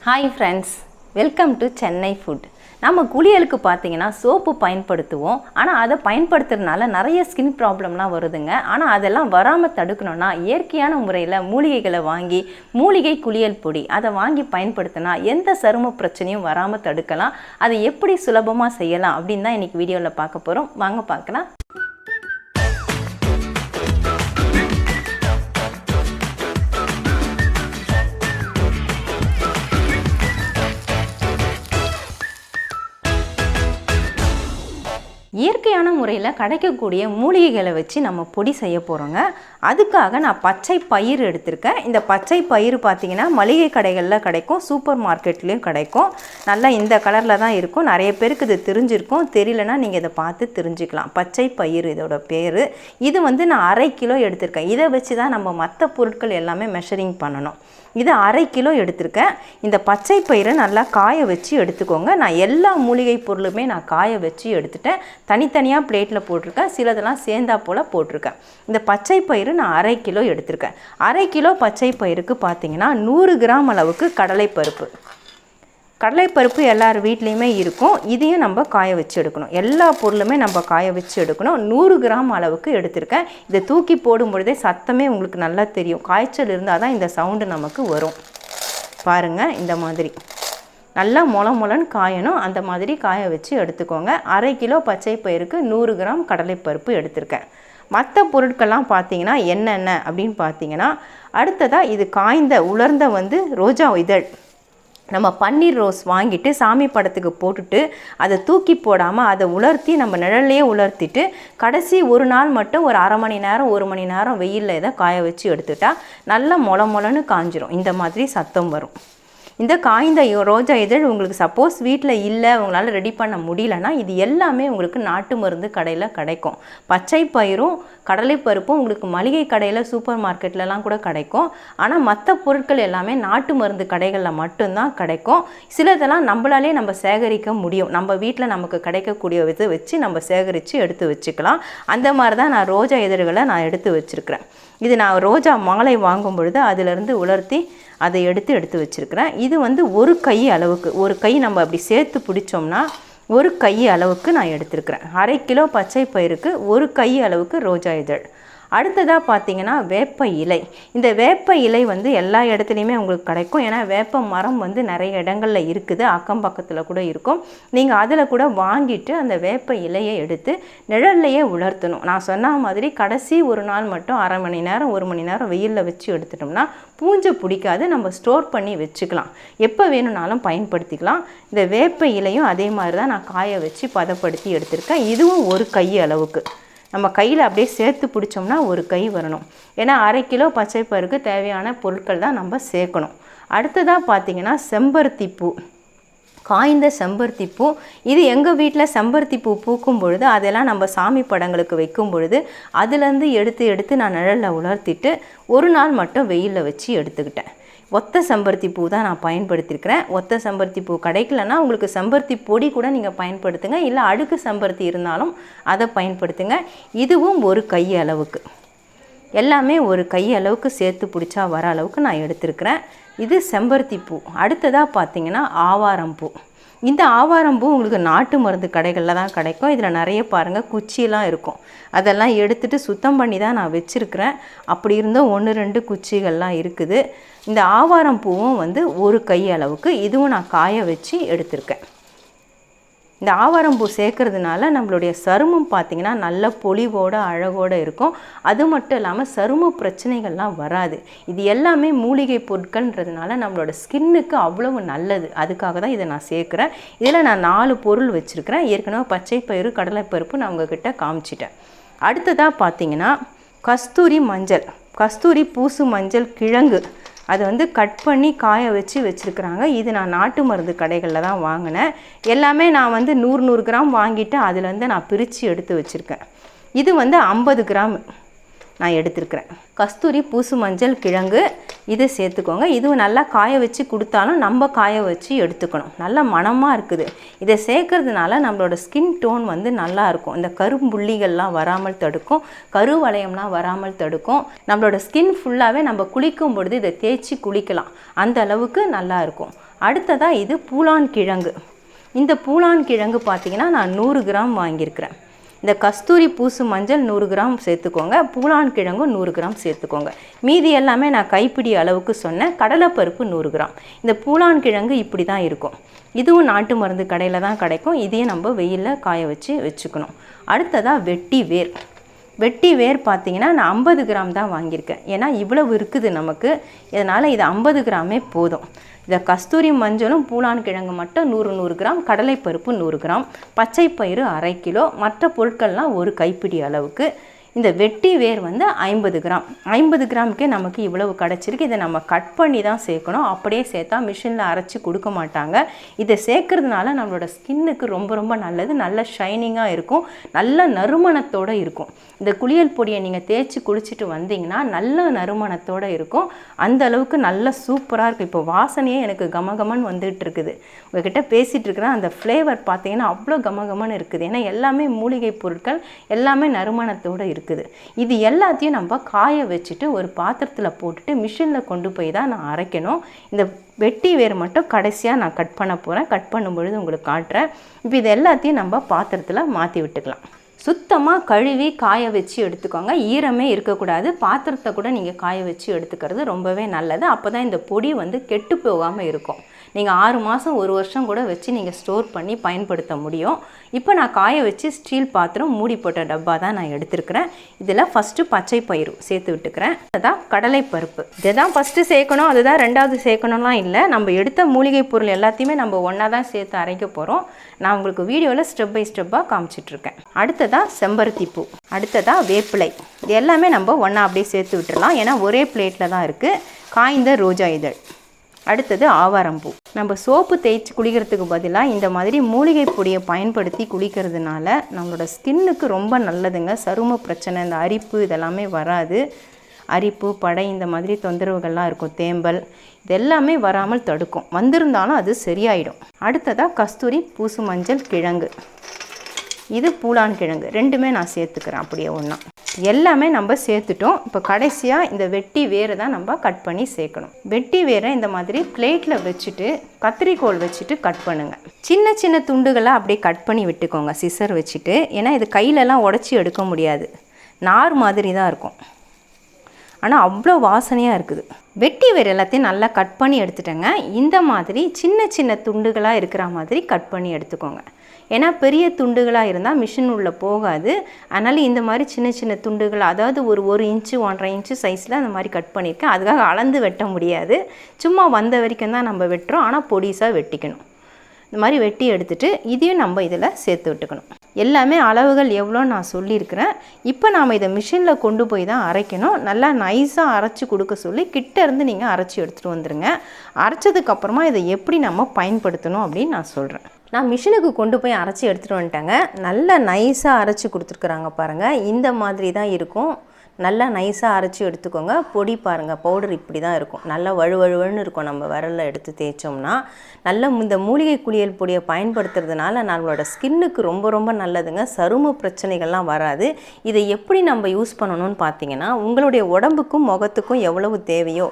Hi friends, welcome to Chennai food. நம்ம குளியலுக்கு பார்த்தீங்கன்னா soap பயன்படுத்துவோம். ஆனால் அதை பயன்படுத்துறதுனால நிறைய ஸ்கின் ப்ராப்ளம்லாம் வருதுங்க. ஆனால் அதெல்லாம் வராமல் தடுக்கணும்னா இயற்கையான முறையில் மூலிகைகளை வாங்கி மூலிகை குளியல் பொடி அதை வாங்கி பயன்படுத்தினா எந்த சரும பிரச்சனையும் வராமல் தடுக்கலாம். அதை எப்படி சுலபமாக செய்யலாம் அப்படின்னு தான் இன்றைக்கி வீடியோவில் பார்க்க போகிறோம். வாங்க பார்க்கலாம். இயற்கையான முறையில் கிடைக்கக்கூடிய மூலிகைகளை வச்சு நம்ம பொடி செய்ய போகிறோங்க. அதுக்காக நான் பச்சை பயிறு எடுத்திருக்கேன். இந்த பச்சை பயிறு பார்த்திங்கன்னா மளிகை கடைகளில் கிடைக்கும், சூப்பர் மார்க்கெட்லேயும் கிடைக்கும். நல்லா இந்த கலரில் தான் இருக்கும். நிறைய பேருக்கு இது தெரிஞ்சிருக்கும், தெரியலனா நீங்கள் இதை பார்த்து தெரிஞ்சுக்கலாம். பச்சை பயிறு இதோட பேர். இது நான் 1/2 கிலோ எடுத்திருக்கேன். இதை வச்சு தான் நம்ம மற்ற பொருட்கள் எல்லாமே மெஷரிங் பண்ணணும். இது 1/2 கிலோ எடுத்திருக்கேன். இந்த பச்சை பயிரை நல்லா காய வச்சு எடுத்துக்கோங்க. நான் எல்லா மூலிகை பொருளுமே நான் காய வச்சு எடுத்துட்டேன். தனித்தனியாக பிளேட்டில் போட்டிருக்கேன், சிலதெல்லாம் சேர்ந்தா போல் போட்டிருக்கேன். இந்த பச்சை பயிறு நான் 1/2 கிலோ எடுத்திருக்கேன். 1/2 கிலோ பச்சை பயிருக்கு பார்த்தீங்கன்னா 100 கிராம் அளவுக்கு கடலைப்பருப்பு. கடலைப்பருப்பு எல்லார் வீட்லேயுமே இருக்கும். இதையும் நம்ம காய வச்சு எடுக்கணும். எல்லா பொருளுமே நம்ம காய வச்சு எடுக்கணும். 100 கிராம் அளவுக்கு எடுத்திருக்கேன். இதை தூக்கி போடும் பொழுதே சத்தமே உங்களுக்கு நல்லா தெரியும். காய்ச்சல் இருந்தால் தான் இந்த சவுண்டு நமக்கு வரும். பாருங்கள், இந்த மாதிரி நல்லா மொளன்னு காயணும். அந்த மாதிரி காய வச்சு எடுத்துக்கோங்க. 1/2 கிலோ பச்சை பயிருக்கு 100 கிராம் கடலைப்பருப்பு எடுத்திருக்கேன். மற்ற பொருட்கள்லாம் பார்த்தீங்கன்னா என்னென்ன அப்படின்னு பார்த்தீங்கன்னா, அடுத்ததாக இது காய்ந்த உலர்ந்த ரோஜா இதழ். நம்ம பன்னீர் ரோஸ் வாங்கிட்டு சாமி படத்துக்கு போட்டுட்டு அதை தூக்கி போடாமல் அதை உலர்த்தி நம்ம நிழல்லையே உலர்த்திட்டு கடைசி ஒரு நாள் மட்டும் ஒரு 1/2 மணி நேரம் 1 மணி நேரம் வெயிலில் இதை காய வச்சு எடுத்துட்டா நல்லா மொளன்னு காஞ்சிரும். இந்த மாதிரி சத்தம் வரும். இந்த காய்ந்த ரோஜா இதழ் உங்களுக்கு சப்போஸ் வீட்டில் இல்லை, உங்களால் ரெடி பண்ண முடியலன்னா இது எல்லாமே உங்களுக்கு நாட்டு மருந்து கடையில் கிடைக்கும். பச்சை பயிரும் கடலைப்பருப்பும் உங்களுக்கு மளிகை கடையில் சூப்பர் மார்க்கெட்லலாம் கூட கிடைக்கும். ஆனால் மற்ற பொருட்கள் எல்லாமே நாட்டு மருந்து கடைகளில் மட்டும்தான் கிடைக்கும். சிலதெல்லாம் நம்மளாலே நம்ம சேகரிக்க முடியும். நம்ம வீட்டில் நமக்கு கிடைக்கக்கூடிய இதை வச்சு நம்ம சேகரித்து எடுத்து வச்சுக்கலாம். அந்த மாதிரி தான் நான் ரோஜா இதழ்களை நான் எடுத்து வச்சுருக்கிறேன். இது நான் ரோஜா மாலை வாங்கும் பொழுது அதிலிருந்து உலர்த்தி அதை எடுத்து வச்சுருக்கிறேன். இது ஒரு கை அளவுக்கு, ஒரு கை நம்ம அப்படி சேர்த்து பிடிச்சோம்னா ஒரு கை அளவுக்கு நான் எடுத்துருக்கிறேன். 1/2 கிலோ பச்சை பயிருக்கு ஒரு கை அளவுக்கு ரோஜா இதழ். அடுத்ததாக பார்த்தீங்கன்னா வேப்ப இலை. இந்த வேப்ப இலை எல்லா இடத்துலையுமே உங்களுக்கு கிடைக்கும். ஏன்னா வேப்ப மரம் நிறைய இடங்களில் இருக்குது, அக்கம் பக்கத்தில் கூட இருக்கும். நீங்கள் அதில் கூட வாங்கிட்டு அந்த வேப்ப இலையை எடுத்து நிழல்லையே உலர்த்தணும். நான் சொன்ன மாதிரி கடைசி ஒரு நாள் மட்டும் 1/2 மணி நேரம் 1 மணி நேரம் வெயிலில் வச்சு எடுத்துட்டோம்னா பூஞ்சை பிடிக்காது. நம்ம ஸ்டோர் பண்ணி வச்சுக்கலாம், எப்போ வேணும்னாலும் பயன்படுத்திக்கலாம். இந்த வேப்ப இலையும் அதே மாதிரி தான் நான் காய வச்சு பதப்படுத்தி எடுத்திருக்கேன். இதுவும் ஒரு கை அளவுக்கு. நம்ம கையில் அப்படியே சேர்த்து பிடிச்சோம்னா ஒரு கை வரணும். ஏன்னா 1/2 கிலோ பச்சை பயிருக்கு தேவையான பொருட்கள் தான் நம்ம சேர்க்கணும். அடுத்ததாக பார்த்தீங்கன்னா செம்பருத்தி பூ, காய்ந்த செம்பருத்தி பூ. இது எங்கள் வீட்டில் செம்பருத்தி பூ பூக்கும் பொழுது அதெல்லாம் நம்ம சாமி படங்களுக்கு வைக்கும் பொழுது அதுலேருந்து எடுத்து நான் நிழலில் உலர்த்திட்டு ஒரு நாள் மட்டும் வெயிலில் வச்சு எடுத்துக்கிட்டேன். ஒத்த செம்பருத்தி பூ தான் நான் பயன்படுத்தியிருக்கிறேன். ஒத்த செம்பருத்தி பூ கிடைக்கலன்னா உங்களுக்கு செம்பருத்தி பொடி கூட நீங்கள் பயன்படுத்துங்க, இல்லை அடுக்கு செம்பருத்தி இருந்தாலும் அதை பயன்படுத்துங்க. இதுவும் ஒரு கை அளவுக்கு, எல்லாமே ஒரு கை அளவுக்கு சேர்த்து பிடிச்சா வர அளவுக்கு நான் எடுத்திருக்கிறேன். இது செம்பருத்தி பூ. அடுத்ததாக பார்த்தீங்கன்னா ஆவாரம்பூ. இந்த ஆவாரம்பூ உங்களுக்கு நாட்டு மருந்து கடைகளில் தான் கிடைக்கும். இதில் நிறைய பாருங்கள் குச்சியெல்லாம் இருக்கும். அதெல்லாம் எடுத்துகிட்டு சுத்தம் பண்ணி தான் நான் வச்சுருக்கிறேன். அப்படி இருந்தும் 1-2 குச்சிகள்லாம் இருக்குது. இந்த ஆவாரம்பூவும் ஒரு கை அளவுக்கு, இதுவும் நான் காய வச்சு எடுத்திருக்கேன். இந்த ஆவாரம்பூ சேர்க்கறதுனால நம்மளுடைய சருமம் பார்த்திங்கன்னா நல்ல பொலிவோடு அழகோடு இருக்கும். அது மட்டும் இல்லாமல் சரும பிரச்சனைகள்லாம் வராது. இது எல்லாமே மூலிகை பொருட்கள்ன்றதுனால நம்மளோட ஸ்கின்னுக்கு அவ்வளவு நல்லது. அதுக்காக தான் இதை நான் சேர்க்குறேன். இதில் நான் 4 பொருள் வச்சுருக்கிறேன். ஏற்கனவே பச்சை பயிறு கடலைப்பருப்பு நான் உங்ககிட்ட காமிச்சிட்டேன். அடுத்ததாக பார்த்திங்கன்னா கஸ்தூரி மஞ்சள், கஸ்தூரி பூசு மஞ்சள் கிழங்கு. அதை கட் பண்ணி காய வச்சு வச்சுருக்குறாங்க. இது நான் நாட்டு மருந்து கடைகளில் தான் வாங்கினேன். எல்லாமே நான் 100 கிராம் வாங்கிட்டு அதுலேருந்து நான் பிரித்து எடுத்து வச்சுருக்கேன். இது 50 கிராம் நான் எடுத்துருக்கிறேன். கஸ்தூரி பூசு மஞ்சள் கிழங்கு இதை சேர்த்துக்கோங்க. இதுவும் நல்லா காய வச்சு கொடுத்தாலும் நம்ம காய வச்சு எடுத்துக்கணும். நல்ல மணமாக இருக்குது. இதை சேர்க்கறதுனால நம்மளோட ஸ்கின் டோன் நல்லா இருக்கும். இந்த கரும்புள்ளிகள்லாம் வராமல் தடுக்கும், கருவளையம்லாம் வராமல் தடுக்கும். நம்மளோட ஸ்கின் ஃபுல்லாகவே நம்ம குளிக்கும் பொழுது இதை தேய்ச்சி குளிக்கலாம், அந்த அளவுக்கு நல்லா இருக்கும். அடுத்ததாக இது பூலான் கிழங்கு. இந்த பூலான் கிழங்கு பார்த்திங்கன்னா நான் 100 கிராம் வாங்கியிருக்கிறேன். இந்த கஸ்தூரி பூசு மஞ்சள் 100 கிராம் சேர்த்துக்கோங்க, பூலான் கிழங்கும் 100 கிராம் சேர்த்துக்கோங்க. மீதி எல்லாமே நான் கைப்பிடி அளவுக்கு சொன்னேன். கடலைப்பருப்பு 100 கிராம். இந்த பூலான் கிழங்கு இப்படி தான் இருக்கும். இதுவும் நாட்டு மருந்து கடையில் தான் கிடைக்கும். இதையும் நம்ம வெயிலில் காய வச்சுக்கணும். அடுத்ததாக வெட்டி வேர். வெட்டி வேர் பார்த்திங்கன்னா நான் 50 கிராம் தான் வாங்கியிருக்கேன். ஏன்னா இவ்வளவு இருக்குது நமக்கு, இதனால் இது 50 கிராமே போதும். இந்த கஸ்தூரி மஞ்சளும் பூலான் கிழங்கு மட்டும் 100 கிராம், கடலைப்பருப்பு 100 கிராம், பச்சை பயிறு 1/2 கிலோ, மற்ற பொருட்கள்லாம் ஒரு கைப்பிடி அளவுக்கு. இந்த வெட்டி வேர் வந்து 50 கிராம். 50 கிராமுக்கே நமக்கு இவ்வளவு கிடச்சிருக்கு. இதை நம்ம கட் பண்ணி தான் சேர்க்கணும். அப்படியே சேர்த்தா மிஷினில் அரைச்சி கொடுக்க மாட்டாங்க. இதை சேர்க்கறதுனால நம்மளோட ஸ்கின்னுக்கு ரொம்ப நல்லது. நல்ல ஷைனிங்காக இருக்கும், நல்ல நறுமணத்தோடு இருக்கும். இந்த குளியல் பொடியை நீங்கள் தேய்ச்சி குளிச்சுட்டு வந்தீங்கன்னா நல்ல நறுமணத்தோடு இருக்கும். அந்த அளவுக்கு நல்ல சூப்பராக இருக்குது. இப்போ வாசனையே எனக்கு கமகமன்னு வந்துட்டு இருக்குது. உங்ககிட்ட பேசிகிட்டு இருக்கிறேன், அந்த ஃப்ளேவர் பார்த்தீங்கன்னா அவ்வளோ கமகமன்னு இருக்குது. ஏன்னா எல்லாமே மூலிகை பொருட்கள், எல்லாமே நறுமணத்தோடு இருக்குது. இது எல்லாத்தையும் நம்ம காய வச்சுட்டு ஒரு பாத்திரத்தில் போட்டுட்டு மிஷினில் கொண்டு போய் தான் நான் அரைக்கணும். இந்த வெட்டி வேர் மட்டும் கடைசியாக நான் கட் பண்ண போகிறேன். கட் பண்ணும்பொழுது உங்களுக்கு காட்டுறேன். இப்போ இது எல்லாத்தையும் நம்ம பாத்திரத்தில் மாற்றி விட்டுக்கலாம். சுத்தமாக கழுவி காய வச்சு எடுத்துக்கோங்க. ஈரமே இருக்கக்கூடாது. பாத்திரத்தை கூட நீங்கள் காய வச்சு எடுத்துக்கிறது ரொம்பவே நல்லது. அப்போ தான் இந்த பொடி வந்து கெட்டு போகாமல் இருக்கும். நீங்கள் 6 மாதம் 1 வருஷம் கூட வச்சு நீங்கள் ஸ்டோர் பண்ணி பயன்படுத்த முடியும். இப்போ நான் காய வச்சு ஸ்டீல் பாத்திரம் மூடி போட்ட டப்பா தான் நான் எடுத்துருக்கிறேன். இதில் ஃபஸ்ட்டு பச்சை பயிறு சேர்த்து விட்டுக்கிறேன். அதுதான் கடலைப்பருப்பு. இதை தான் ஃபஸ்ட்டு சேர்க்கணும், அதுதான் ரெண்டாவது சேர்க்கணும்லாம் இல்லை. நம்ம எடுத்த மூலிகை பொருள் எல்லாத்தையுமே நம்ம ஒன்றா தான் சேர்த்து அரைக்க போகிறோம். நான் உங்களுக்கு வீடியோவில் ஸ்டெப் பை ஸ்டெப்பாக காமிச்சிட்ருக்கேன். அடுத்ததாக செம்பருத்தி பூ, அடுத்ததாக வேப்பிலை. இது எல்லாமே நம்ம ஒன்றா அப்படியே சேர்த்து விட்டுடலாம். ஏன்னா ஒரே பிளேட்டில் தான் இருக்குது. காய்ந்த ரோஜா இதழ், அடுத்தது ஆவாரம்பூ. நம்ம சோப்பு தேய்ச்சி குளிக்கிறதுக்கு பதிலாக இந்த மாதிரி மூலிகை பொடியை பயன்படுத்தி குளிக்கிறதுனால நம்மளோட ஸ்கின்னுக்கு ரொம்ப நல்லதுங்க. சரும பிரச்சனை, இந்த அரிப்பு இதெல்லாமே வராது. அரிப்பு, படை இந்த மாதிரி தொந்தரவுகள்லாம் இருக்கும், தேம்பல், இதெல்லாமே வராமல் தடுக்கும். வந்திருந்தாலும் அது சரியாயிடும். அடுத்ததாக கஸ்தூரி பூசு மஞ்சள் கிழங்கு, இது பூலான் கிழங்கு. ரெண்டுமே நான் சேர்த்துக்கிறேன் அப்படியே ஒன்றா. எல்லாமே நம்ம சேர்த்துட்டோம். இப்போ கடைசியாக இந்த வெட்டி வேரை தான் நம்ம கட் பண்ணி சேர்க்கணும். வெட்டி வேரை இந்த மாதிரி பிளேட்டில் வச்சுட்டு கத்திரிக்கோல் வச்சுட்டு கட் பண்ணுங்கள். சின்ன சின்ன துண்டுகளாக அப்படியே கட் பண்ணி விட்டுக்கோங்க சிசர் வச்சுட்டு. ஏன்னா இது கையிலலாம் உடச்சி எடுக்க முடியாது, நார் மாதிரி தான் இருக்கும். ஆனால் அவ்வளோ வாசனையாக இருக்குது. வெட்டி வேர் எல்லாத்தையும் நல்லா கட் பண்ணி எடுத்துட்டேங்க. இந்த மாதிரி சின்ன சின்ன துண்டுகளாக இருக்கிற மாதிரி கட் பண்ணி எடுத்துக்கோங்க. ஏன்னா பெரிய துண்டுகளாக இருந்தால் மிஷின் உள்ளே போகாது. அதனால் இந்த மாதிரி சின்ன சின்ன துண்டுகள், அதாவது ஒரு 1 இன்ச்சு 1.5 இன்ச்சு சைஸில் அந்த மாதிரி கட் பண்ணியிருக்கேன். அதுக்காக அளந்து வெட்ட முடியாது, சும்மா வந்த வரைக்கும் தான் நம்ம வெட்டுறோம். ஆனால் பொடிசாக வெட்டிக்கணும். இந்த மாதிரி வெட்டி எடுத்துகிட்டு இதையும் நம்ம இதில் சேர்த்து விட்டுக்கணும். எல்லாமே அளவுகள் எவ்வளோ நான் சொல்லியிருக்கிறேன். இப்போ நாம் இதை மிஷினில் கொண்டு போய் தான் அரைக்கணும். நல்லா நைஸாக அரைச்சி கொடுக்க சொல்லி கிட்ட இருந்து நீங்கள் அரைச்சி எடுத்துகிட்டு வந்துடுங்க. அரைச்சதுக்கப்புறமா இதை எப்படி நம்ம பயன்படுத்தணும் அப்படின்னு நான் சொல்கிறேன். நான் மிஷினுக்கு கொண்டு போய் அரைச்சி எடுத்துகிட்டு வந்துட்டேங்க. நல்லா நைஸாக அரைச்சி கொடுத்துருக்குறாங்க பாருங்கள். இந்த மாதிரி தான் இருக்கும். நல்லா நைஸாக அரைச்சி எடுத்துக்கோங்க. பொடி பாருங்கள், பவுடர் இப்படி தான் இருக்கும். நல்லா வழுவழுன்னு இருக்கும். நம்ம விரலில் எடுத்து தேய்ச்சோம்னா நல்ல இந்த மூலிகை குளியல் பொடியை பயன்படுத்துறதுனால நம்மளோட ஸ்கின்னுக்கு ரொம்ப நல்லதுங்க. சரும பிரச்சனைகள்லாம் வராது. இதை எப்படி நம்ம யூஸ் பண்ணணும்னு பார்த்தீங்கன்னா, உங்களுடைய உடம்புக்கும் முகத்துக்கும் எவ்வளவு தேவையோ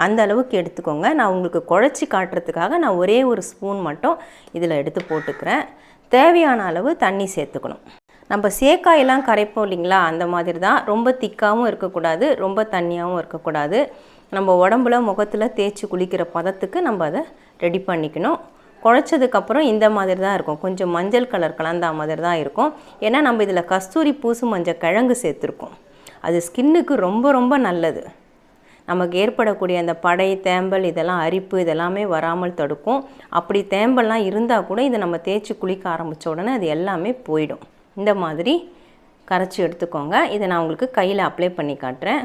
அந்த அளவுக்கு எடுத்துக்கோங்க. நான் உங்களுக்கு குழச்சி காட்டுறதுக்காக நான் ஒரே ஒரு ஸ்பூன் மட்டும் இதில் எடுத்து போட்டுக்கிறேன். தேவையான அளவு தண்ணி சேர்த்துக்கணும். நம்ம சேக்காயெல்லாம் கரைப்போம் இல்லைங்களா, அந்த மாதிரி தான். ரொம்ப திக்காகவும் இருக்கக்கூடாது, ரொம்ப தண்ணியாகவும் இருக்கக்கூடாது. நம்ம உடம்புல முகத்தில் தேய்ச்சி குளிக்கிற பதத்துக்கு நம்ம அதை ரெடி பண்ணிக்கணும். குழச்சதுக்கப்புறம் இந்த மாதிரி தான் இருக்கும். கொஞ்சம் மஞ்சள் கலர் கலந்த மாதிரி தான் இருக்கும். ஏன்னா நம்ம இதில் கஸ்தூரி பூசு மஞ்சள் கிழங்கு சேர்த்துருக்கோம். அது ஸ்கின்னுக்கு ரொம்ப நல்லது. நமக்கு ஏற்படக்கூடிய அந்த படை, தேம்பல், இதெல்லாம் அரிப்பு இதெல்லாமே வராமல் தடுக்கும். அப்படி தேம்பல்லாம் இருந்தால் கூட இதை நம்ம தேய்ச்சி குளிக்க ஆரம்பித்த உடனே அது எல்லாமே போயிடும். இந்த மாதிரி கரைச்சி எடுத்துக்கோங்க. இதை நான் உங்களுக்கு கையில் அப்ளை பண்ணி காட்டுறேன்.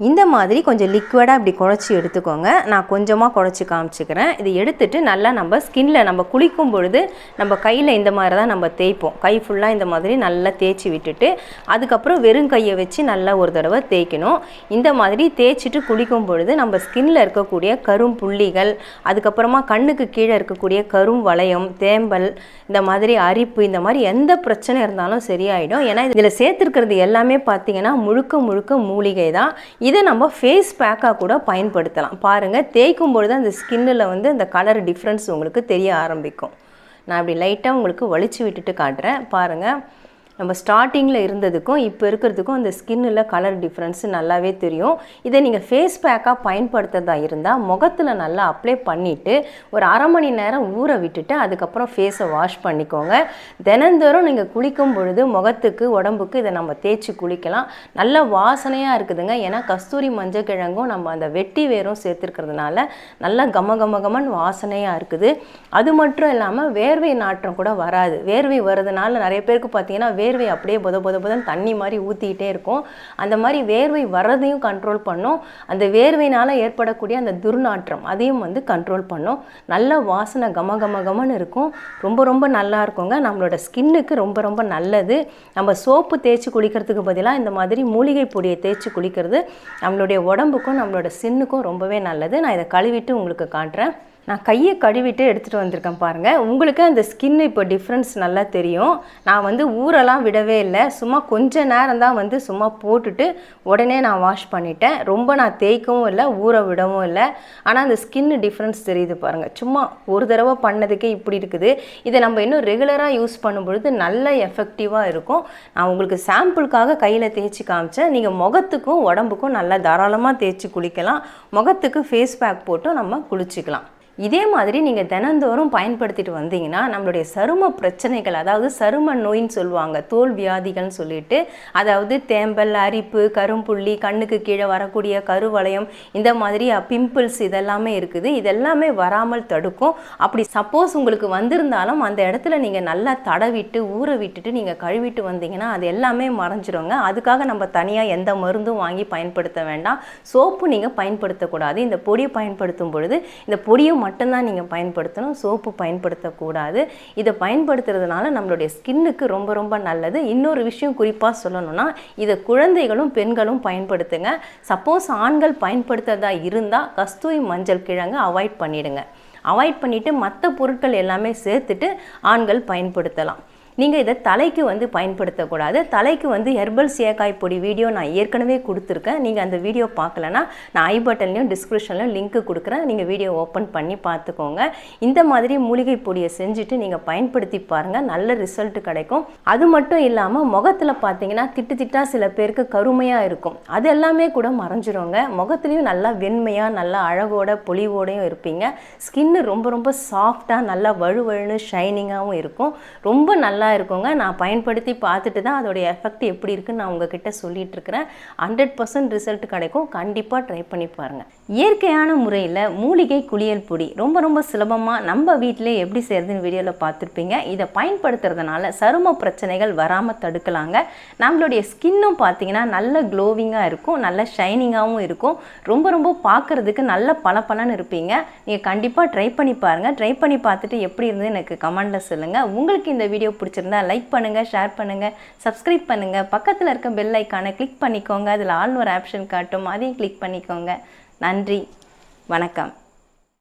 இந்த மாதிரி கொஞ்சம் லிக்விடாக இப்படி குழச்சி எடுத்துக்கோங்க. நான் கொஞ்சமாக குழச்சி காமிச்சிக்கிறேன். இது எடுத்துகிட்டு நல்லா நம்ம ஸ்கின்னில் நம்ம குளிக்கும் பொழுது நம்ம கையில் இந்த மாதிரி தான் நம்ம தேய்ப்போம். கை ஃபுல்லாக இந்த மாதிரி நல்லா தேய்ச்சி விட்டுட்டு அதுக்கப்புறம் வெறும் கையை வச்சு நல்லா ஒரு தடவை தேய்க்கணும். இந்த மாதிரி தேய்ச்சிட்டு குளிக்கும் பொழுது நம்ம ஸ்கின்னில் இருக்கக்கூடிய கரும் புள்ளிகள், அதுக்கப்புறமா கண்ணுக்கு கீழே இருக்கக்கூடிய கரும் வளையம், தேம்பல், இந்த மாதிரி அரிப்பு, இந்த மாதிரி எந்த பிரச்சனை இருந்தாலும் சரியாயிடும். ஏன்னா இதில் சேர்த்துருக்கிறது எல்லாமே பார்த்திங்கன்னா முழுக்க மூலிகை தான். இதை நம்ம ஃபேஸ் பேக்காக கூட பயன்படுத்தலாம். பாருங்கள், தேய்க்கும் பொழுது அந்த ஸ்கின்னில் வந்து அந்த கலர் டிஃப்ரென்ஸ் உங்களுக்கு தெரிய ஆரம்பிக்கும். நான் இப்படி லைட்டாக உங்களுக்கு வலிச்சு விட்டுட்டு காட்டுறேன். பாருங்கள், நம்ம ஸ்டார்டிங்கில் இருந்ததுக்கும் இப்போ இருக்கிறதுக்கும் அந்த ஸ்கின்னில் கலர் டிஃப்ரென்ஸு நல்லாவே தெரியும். இதை நீங்கள் ஃபேஸ் பேக்காக பயன்படுத்துறதா இருந்தால் முகத்தில் நல்லா அப்ளை பண்ணிவிட்டு ஒரு அரை மணி நேரம் ஊற விட்டுட்டு அதுக்கப்புறம் ஃபேஸை வாஷ் பண்ணிக்கோங்க. தினந்தோறும் நீங்கள் குளிக்கும் பொழுது முகத்துக்கு உடம்புக்கு இதை நம்ம தேய்ச்சி குளிக்கலாம். நல்ல வாசனையாக இருக்குதுங்க. ஏன்னா கஸ்தூரி மஞ்சள் கிழங்கும் நம்ம அந்த வெட்டி வேரும் சேர்த்துருக்கிறதுனால நல்லா கமகமகமன் வாசனையாக இருக்குது. அது மட்டும் இல்லாமல் வேர்வை நாற்றம் கூட வராது. வேர்வை வர்றதுனால நிறைய பேருக்கு பார்த்தீங்கன்னா வேர்வை அப்படியே பொதன்னு தண்ணி மாதிரி ஊற்றிக்கிட்டே இருக்கும். அந்த மாதிரி வேர்வை வர்றதையும் கண்ட்ரோல் பண்ணும். அந்த வேர்வையினால் ஏற்படக்கூடிய அந்த துர்நாற்றம் அதையும் வந்து கண்ட்ரோல் பண்ணும். நல்ல வாசனை கமகமகமன்னு இருக்கும். ரொம்ப நல்லா இருக்குங்க. நம்மளோட ஸ்கின்னுக்கு ரொம்ப நல்லது. நம்ம சோப்பு தேய்ச்சி குளிக்கிறதுக்கு பதிலாக இந்த மாதிரி மூலிகை பொடியை தேய்ச்சி குளிக்கிறது நம்மளுடைய உடம்புக்கும் நம்மளோட ஸ்கின்னுக்கும் ரொம்பவே நல்லது. நான் இதை கழுவிட்டு உங்களுக்கு காட்டுறேன். நான் கையை கழுவிட்டு எடுத்துகிட்டு வந்திருக்கேன் பாருங்கள். உங்களுக்கு அந்த ஸ்கின் இப்போ டிஃப்ரென்ஸ் நல்லா தெரியும். நான் வந்து ஊரெல்லாம் விடவே இல்லை. சும்மா கொஞ்ச நேரம் தான் வந்து சும்மா போட்டுட்டு உடனே நான் வாஷ் பண்ணிட்டேன். ரொம்ப நான் தேய்க்கவும் இல்லை, ஊற விடவும் இல்லை. ஆனால் அந்த ஸ்கின் டிஃப்ரென்ஸ் தெரியுது பாருங்கள். சும்மா ஒரு தடவை பண்ணதுக்கே இப்படி இருக்குது. இதை நம்ம இன்னும் ரெகுலராக யூஸ் பண்ணும்பொழுது நல்ல எஃபெக்டிவாக இருக்கும். நான் உங்களுக்கு சாம்பிளுக்காக கையில் தேய்ச்சி காமிச்சேன். நீங்கள் முகத்துக்கும் உடம்புக்கும் நல்லா தாராளமாக தேய்ச்சி குளிக்கலாம். முகத்துக்கு ஃபேஸ் பேக் போட்டு நம்ம குளிச்சிக்கலாம். இதே மாதிரி நீங்கள் தினந்தோறும் பயன்படுத்திட்டு வந்தீங்கன்னா நம்மளுடைய சரும பிரச்சனைகள், அதாவது சரும நோயின்னு சொல்லுவாங்க, தோல் வியாதிகள்னு சொல்லிட்டு, அதாவது தேம்பல், அரிப்பு, கரும்புள்ளி, கண்ணுக்கு கீழே வரக்கூடிய கருவளையம், இந்த மாதிரி பிம்பிள்ஸ் இதெல்லாமே இருக்குது. இதெல்லாமே வராமல் தடுக்கும். அப்படி சப்போஸ் உங்களுக்கு வந்திருந்தாலும் அந்த இடத்துல நீங்கள் நல்லா தடவிட்டு ஊற விட்டுட்டு நீங்கள் கழுவிட்டு வந்தீங்கன்னா அது எல்லாமே மறைஞ்சிருங்க. அதுக்காக நம்ம தனியாக எந்த மருந்தும் வாங்கி பயன்படுத்த வேண்டாம். சோப்பு நீங்கள் பயன்படுத்தக்கூடாது. இந்த பொடியை பயன்படுத்தும் பொழுது இந்த பொடியை மட்டும்தான் நீங்கள் பயன்படுத்தணும். சோப்பு பயன்படுத்தக்கூடாது. இதை பயன்படுத்துறதுனால நம்மளுடைய ஸ்கின்னுக்கு ரொம்ப நல்லது. இன்னொரு விஷயம் குறிப்பாக சொல்லணும்னா, இதை குழந்தைகளும் பெண்களும் பயன்படுத்துங்க. சப்போஸ் ஆண்கள் பயன்படுத்துறதா இருந்தால் கஸ்தூரி மஞ்சள் கிழங்கு அவாய்ட் பண்ணிடுங்க. அவாய்ட் பண்ணிவிட்டு மற்ற பொருட்கள் எல்லாமே சேர்த்துட்டு ஆண்கள் பயன்படுத்தலாம். நீங்கள் இதை தலைக்கு வந்து பயன்படுத்தக்கூடாது. தலைக்கு வந்து ஹெர்பல் சீயக்காய் பொடி வீடியோ நான் ஏற்கனவே கொடுத்துருக்கேன். நீங்கள் அந்த வீடியோ பார்க்கலன்னா நான் ஐ பட்டன்லையும் டிஸ்கிரிப்ஷன்லையும் லிங்க்கு கொடுக்குறேன். நீங்கள் வீடியோ ஓப்பன் பண்ணி பார்த்துக்கோங்க. இந்த மாதிரி மூலிகை பொடியை செஞ்சுட்டு நீங்கள் பயன்படுத்தி பாருங்கள். நல்ல ரிசல்ட் கிடைக்கும். அது மட்டும் இல்லாமல் முகத்தில் பார்த்தீங்கன்னா திட்டாக சில பேருக்கு கருமையாக இருக்கும். அது எல்லாமே கூட மறைஞ்சிருங்க. முகத்துலேயும் நல்லா வெண்மையாக நல்லா அழகோட பொலிவோடையும் இருப்பீங்க. ஸ்கின்னு ரொம்ப சாஃப்டாக நல்லா வழுவழுன்னு ஷைனிங்காகவும் இருக்கும். ரொம்ப நல்லா இருக்குங்க. நான் பயன்படுத்தி பார்த்துட்டு தான் அதோடைய எஃபெக்ட் எப்படி இருக்குன்னு நான் உங்ககிட்ட சொல்லிட்டு இருக்கிறேன். 100% ரிசல்ட் கிடைக்கும். கண்டிப்பாக ட்ரை பண்ணி பாருங்கள். இயற்கையான முறையில் மூலிகை குளியல் பொடி ரொம்ப சுலபமாக நம்ம வீட்டிலே எப்படி செய்யறதுன்னு வீடியோவில் பார்த்துருப்பீங்க. இதை பயன்படுத்துறதுனால சரும பிரச்சனைகள் வராமல் தடுக்கலாங்க. நம்மளுடைய ஸ்கின்னும் பார்த்தீங்கன்னா நல்ல க்ளோவிங்காக இருக்கும், நல்ல ஷைனிங்காகவும் இருக்கும். ரொம்ப பார்க்குறதுக்கு நல்ல பளபளன்னு இருப்பீங்க. நீங்கள் கண்டிப்பாக ட்ரை பண்ணி பாருங்கள். ட்ரை பண்ணி பார்த்துட்டு எப்படி இருந்து எனக்கு கமெண்டில் சொல்லுங்கள். உங்களுக்கு இந்த வீடியோ பிடிச்சிருந்தா லைக் பண்ணுங்கள், ஷேர் பண்ணுங்கள், சப்ஸ்கிரைப் பண்ணுங்கள். பக்கத்தில் இருக்க பெல் ஐக்கானை கிளிக் பண்ணிக்கோங்க. அதில் ஆல் ஒரு ஆப்ஷன் காட்டும், அதையும் கிளிக் பண்ணிக்கோங்க. நன்றி, வணக்கம்.